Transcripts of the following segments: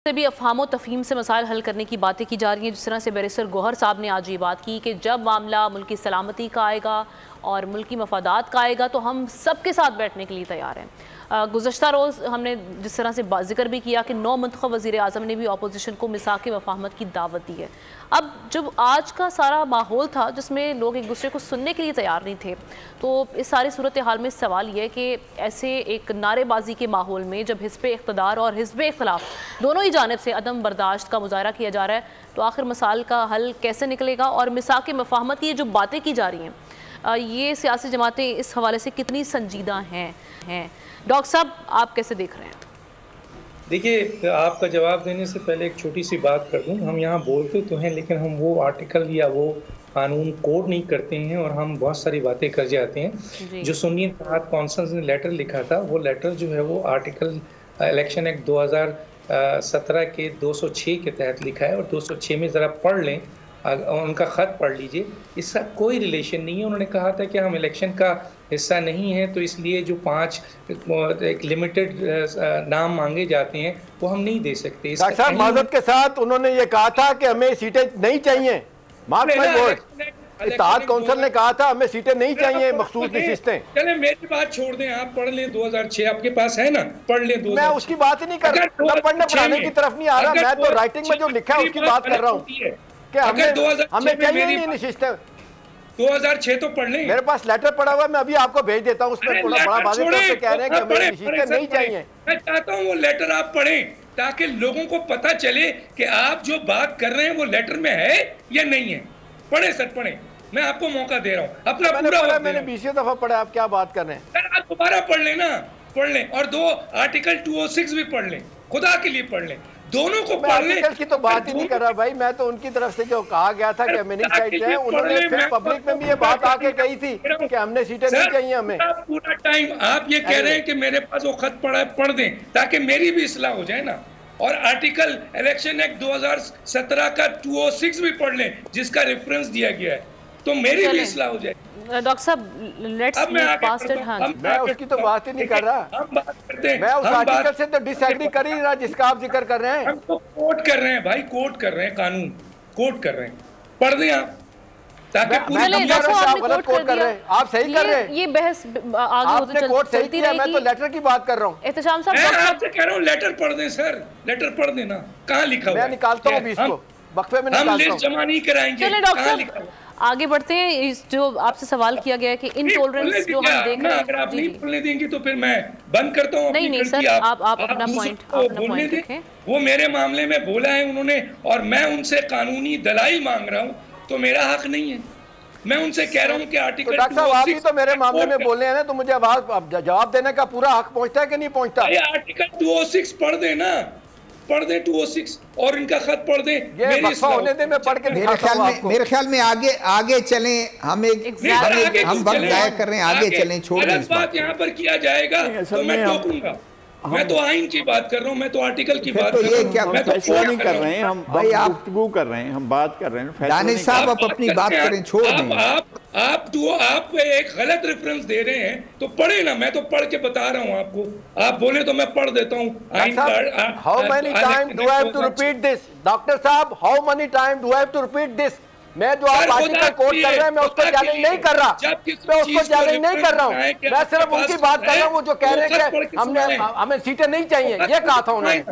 से भी अफहाम तफहीम से मसाइल हल करने की बातें की जा रही हैं। जिस तरह से बैरिस्टर गौहर साहब ने आज ये बात की कि जब मामला मुल्की सलामती का आएगा और मुल्की मफादात का आएगा तो हम सबके साथ बैठने के लिए तैयार हैं। गुज़श्ता रोज़ हमने जिस तरह से जिक्र भी किया कि 9 मुंतखब वज़ीर आज़म ने भी अपोजिशन को मिसाक मफाहमत की दावत दी है। अब जब आज का सारा माहौल था जिसमें लोग एक दूसरे को सुनने के लिए तैयार नहीं थे, तो इस सारी सूरत हाल में सवाल ये है कि ऐसे एक नारेबाजी के माहौल में जब हिज़्ब इक़्तिदार और हिज़्ब इख्तिलाफ दोनों ही जानिब से अदम बर्दाश्त का मुज़ाहरा किया जा रहा है, तो आखिर मसाइल का हल कैसे निकलेगा और मिसाक मफाहमत की जो बातें की जा रही हैं ये सियासी जमातें इस हवाले से कितनी संजीदा हैं। डॉक्टर साहब, आप कैसे देख रहे हैं? देखिए, आपका जवाब देने से पहले एक छोटी सी बात कर दूं। हम यहाँ बोलते तो हैं लेकिन हम वो आर्टिकल या वो कानून कोड नहीं करते हैं और हम बहुत सारी बातें कर जाते हैं। जो सुन्नी इत्तेहाद कौंसिल ने लेटर लिखा था, वो लेटर जो है वो आर्टिकल इलेक्शन एक्ट 2017 के 206 के तहत लिखा है और 206 में ज़रा पढ़ लें, उनका ख़त पढ़ लीजिए। इसका कोई रिलेशन नहीं है। उन्होंने कहा था कि हम इलेक्शन का हिस्सा नहीं है तो इसलिए जो 5 एक लिमिटेड नाम मांगे जाते हैं वो हम नहीं दे सकते। डॉक्टर साहब, माजरत के साथ उन्होंने ये कहा था कि हमें सीटें नहीं चाहिए। इत्तेहाद कौंसिल ने कहा था हमें सीटें नहीं चाहिए, मखसूस नशिस्तें। चले मेरी बात छोड़ दें, आप पढ़ लें 2006 आपके पास है ना, पढ़ लें। मैं उसकी बात ही नहीं कर रहा, मैं पढ़ने पढ़ाने की तरफ नहीं आ रहा, मैं तो राइटिंग में जो लिखा है उसकी बात कर रहा हूँ कि हमें चाहिए नहीं नशिस्तें। 2006 तो पढ़ लें, मेरे पास लेटर पड़ा हुआ है, मैं अभी आपको भेज देता हूँ। उसमें थोड़ा बड़ा वाज़ेह तौर पे कह रहे हैं कि हमें नशिस्तें नहीं चाहिए। मैं चाहता हूँ वो लेटर आप पढ़ें ताकि लोगों को पता चले कि आप जो बात कर रहे हैं वो लेटर में है या नहीं है। पढ़े सर, पढ़े, मैं आपको मौका दे रहा हूँ अपना पूरा। मैंने 20 दफा पढ़ा, आप क्या बात कर रहे हैं? सर आप दोबारा पढ़ लें ना, पढ़ लें और 2 आर्टिकल 206 भी पढ़ लें, खुदा के लिए पढ़ लें, दोनों को पढ़ लें। की तो बात ही नहीं कर रहा भाई, मैं तो उनकी तरफ से जो कहा गया था कि हमें नहीं चाहिए, उन्होंने फिर पब्लिक में भी ये बात आके कही थी कि हमने सीटें नहीं चाहिए हमें। पूरा टाइम आप ये कह रहे हैं कि मेरे पास वो खत पड़ा है, पढ़ दें ताकि मेरी भी इस्लाह हो जाए ना। और आर्टिकल इलेक्शन एक्ट 2017 का 206 भी पढ़ लें जिसका रेफरेंस दिया गया है, तो मेरी भी इस्लाह हो जाए। डॉक्टर साहब, लेट्स मूव पास्ट इट। हाँ, मैं उसकी तो बात ही नहीं कर रहा, हम बात करते हैं। मैं उस आर्टिकल से तो डिसएग्री कर ही रहा जिसका आप जिक्र कर रहे हैं। हम तो कोट कर रहे हैं भाई, कोट कर रहे हैं, कानून कोट कर रहे हैं, पढ़ दें आप ताकि आप गलत कोट कर रहे हैं, आप सही कर रहे हैं। ये बहस आगे होती चलती रहेगी। मैं तो लेटर की बात कर रहा हूँ। एहतशाम साहब, मैं आपसे कह रहा हूँ लेटर पढ़ दें सर, लेटर पढ़ देना। कहाँ लिखा हुआ है? मैं निकालता हूँ 20 को, वक्फे में निकालता हूँ। हम लिस्ट जमा नहीं कराएंगे। चलिए डॉक्टर साहब आगे बढ़ते हैं। इस जो आपसे सवाल किया गया है कि इनटॉलरेंस जो हम देख रहे हैं, अगर आप नहीं बोलने देंगे तो फिर मैं बंद करता हूँ। नहीं सर, आप अपना पॉइंट रखें। वो मेरे मामले में बोला है उन्होंने और मैं उनसे कानूनी दलाइल मांग रहा हूँ, तो मेरा हक नहीं है। मैं उनसे कह रहा हूँ कि आर्टिकल डॉक्टर साहब आप ही तो मेरे मामले में बोल रहे हैं ना, तो मुझे जवाब देने का पूरा हक पहुँचता है कि नहीं पहुँचता? आर्टिकल 206 पढ़ देना, पढ़ दे 206 और इनका खत पढ़ दे। होने दे, मैं पढ़ के मेरे ख्याल में आगे चलें। हम वक्त जाया कर रहे हैं, आगे चलें, छोड़ दें इस बात। यहाँ पर किया जाएगा तो मैं टोकूंगा। मैं तो आइन की बात कर रहा हूँ, मैं तो आर्टिकल की बात कर रहा हूँ। मैं तो फैसला नहीं कर रहे हैं हम भाई, आप गुफ्तगू कर रहे हैं, हम बात कर रहे हैं। दानिश साहब आप अपनी बात करें, छोड़ दें। आप एक गलत रेफरेंस दे रहे हैं तो पढ़े ना, मैं तो पढ़ के बता रहा हूँ आपको। आप बोले तो मैं पढ़ देता हूँ। How many time do I have to repeat this? Doctor साहब, how many time do I have to repeat this? मैं जो आप आर्टिकल कोट कर रहे हैं मैं उसको चैलेंज नहीं कर रहा, मैं उसको चैलेंज नहीं कर रहा हूँ। मैं सिर्फ उनकी बात कर रहा हूँ जो कह रहे हैं कि हमें सीटें नहीं चाहिए, ये कहा था उन्होंने,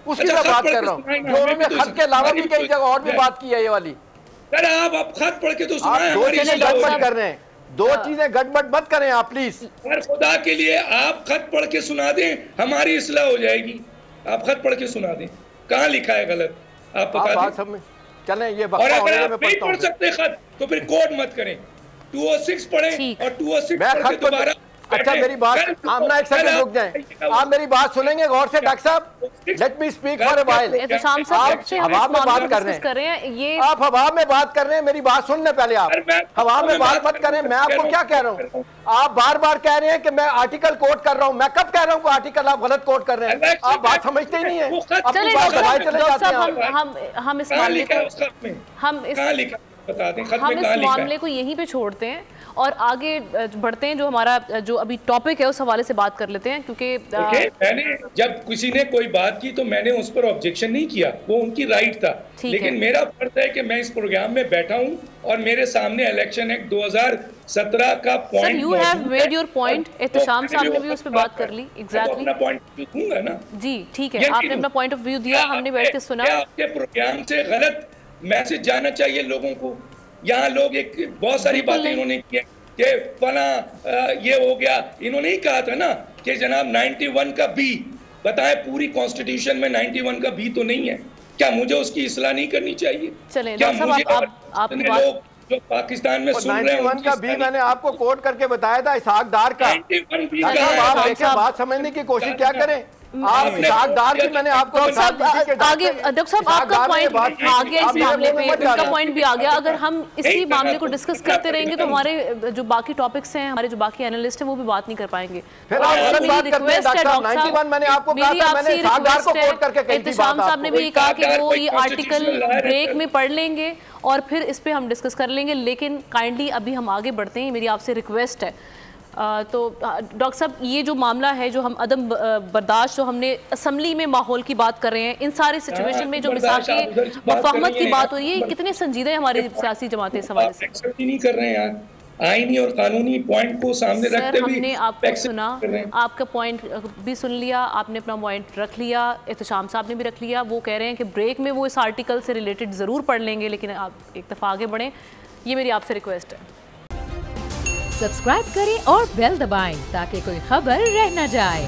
उसकी मैं बात कर रहा हूँ। जो उन्होंने खत के अलावा भी कई जगह और भी बात की है ये वाली। सर आप खत पढ़ के तो सुनाएं। दो चीजें गड़बड़ कर रहे हैं, दो चीजें गड़बड़ मत करें आप प्लीज। सर खुदा के लिए आप खत पढ़ के सुना दें, हमारी इस्लाह हो जाएगी। आप खत पढ़ के सुना दें, कहाँ लिखा है गलत आप बता दें। चलें ये और अगर आप नहीं पढ़ सकते खत तो फिर कोड मत करें, 206 पढ़ें और 206 पढ़ के दोबारा। अच्छा मेरी बात, आमना एक सेकंड रुक जाएं, आप मेरी बात सुनेंगे गौर से? डॉक्टर साहब let me speak for a while. आप हवा में बात कर रहे हैं, ये आप हवा में बात कर रहे हैं, मेरी बात सुन लें पहले। आप हवा में बात मत करें। मैं आपको क्या कह रहा हूँ, आप बार बार कह रहे हैं कि मैं आर्टिकल कोट कर रहा हूँ। मैं कब कह रहा हूँ आर्टिकल आप गलत कोट कर रहे हैं? आप बात समझते ही नहीं है। हम इस मामले बता दें खत हम में इस कहाँ लिखा है। मामले को यहीं पे छोड़ते हैं और आगे बढ़ते हैं। जो हमारा जो अभी टॉपिक है उस हवाले से बात कर लेते हैं, क्योंकि मैंने जब किसी ने कोई बात की तो मैंने उस पर ऑब्जेक्शन नहीं किया, वो उनकी राइट था, लेकिन मेरा फर्ज है कि मैं इस प्रोग्राम में बैठा हूं और मेरे सामने इलेक्शन एक्ट 2017 का point you have made your point. Ehtesham साहब ने भी उस पर बात कर ली। एग्जैक्टली अपना पॉइंट दूंगा ना जी, ठीक है, आपने अपना पॉइंट ऑफ व्यू दिया, हमने बैठ के सुना। आपके प्रोग्राम से गलत मैसेज जाना चाहिए लोगों को। यहाँ लोग एक बहुत सारी बातें इन्होंने की कि फला ये हो गया। इन्होंने ही कहा था ना कि जनाब 91 का बी बताएं, पूरी कॉन्स्टिट्यूशन में 91 का बी तो नहीं है, क्या मुझे उसकी इस्लाह नहीं करनी चाहिए? चलें, क्या मुझे लोग जो पाकिस्तान में सुन रहे हैं 91 का बी मैंने आपको कोट करके बताया था, इसहाक डार का। आप देखें, बात समझने की कोशिश क्या करें आप। इसहाक डार की मैंने आपको आगे डॉक्टर साहब आपका पॉइंट आ गया इस मामले पे, उनका पॉइंट भी आ गया। अगर हम इसी मामले को डिस्कस करते रहेंगे तो हमारे जो बाकी टॉपिक्स हैं, हमारे जो बाकी एनालिस्ट हैं, वो भी बात नहीं कर पाएंगे। एहतशाम साहब ने भी कहा कि वो ये आर्टिकल ब्रेक में पढ़ लेंगे और फिर इस पे हम डिस्कस कर लेंगे, लेकिन काइंडली अभी हम आगे बढ़ते हैं, मेरी आपसे रिक्वेस्ट है। तो डॉक्टर साहब, ये जो मामला है, जो हम अदम बर्दाश्त, जो हमने असम्बली में माहौल की बात कर रहे हैं, इन सारे सिचुएशन में जो मिसाके मुफाहमत की बात हो रही है, कितने संजीदा है हमारी सियासी जमातें इस हवाले से? एक्सेप्ट ही नहीं कर रहे हैं यार, आईनी और कानूनी पॉइंट को सामने रखते हुए। हमने आपको सुना, आपका पॉइंट भी सुन लिया, आपने अपना पॉइंट रख लिया, एहतशाम साहब ने भी रख लिया। वो कह रहे हैं कि ब्रेक में वो इस आर्टिकल से रिलेटेड ज़रूर पढ़ लेंगे, लेकिन आप एक दफ़ा आगे बढ़ें, ये मेरी आपसे रिक्वेस्ट है। सब्सक्राइब करें और बेल दबाएं ताकि कोई खबर रह न जाए।